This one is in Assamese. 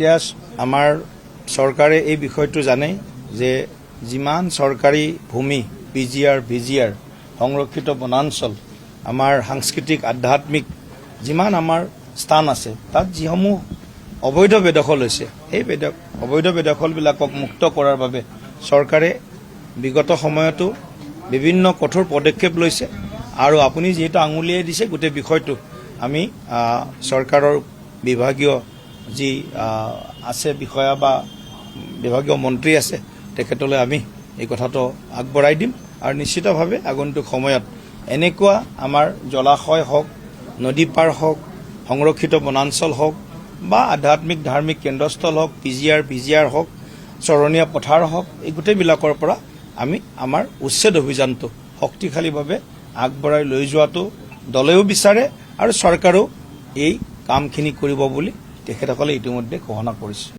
এতিয়া আমাৰ চৰকাৰে এই বিষয়টো জানে যে যিমান চৰকাৰী ভূমি পিজিআৰ ভিজিআৰ সংৰক্ষিত বনাঞ্চল আমাৰ সাংস্কৃতিক আধ্যাত্মিক যিমান আমাৰ স্থান আছে তাত যিসমূহ অবৈধ বেদখল হৈছে এই অবৈধ বেদখলবিলাকক মুক্ত কৰাৰ বাবে চৰকাৰে বিগত সময়তো বিভিন্ন কঠোৰ পদক্ষেপ লৈছে আৰু আপুনি যেহেতু আঙুলিয়াই দিছে গোটেই বিষয়টো আমি চৰকাৰৰ বিভাগীয় যি আছে বিষয়া বা বিভাগীয় মন্ত্ৰী আছে তেখেতলৈ আমি এই কথাটো আগবঢ়াই দিম আৰু নিশ্চিতভাৱে আগন্তুক সময়ত এনেকুৱা আমাৰ জলাশয় হওক নদী পাৰ হওক সংৰক্ষিত বনাঞ্চল হওক বা আধ্যাত্মিক ধাৰ্মিক কেন্দ্ৰস্থল হওক পিজিআৰ ভিজিআৰ হওক চৰণীয়া পথাৰ হওক এই গোটেইবিলাকৰ পৰা আমি আমাৰ উচ্ছেদ অভিযানটো শক্তিশালীভাৱে আগবঢ়াই লৈ যোৱাটো দলেও বিচাৰে আৰু চৰকাৰেও এই কামখিনি কৰিব বুলি তেখেতসকলে ইতিমধ্যে ঘোষণা কৰিছে।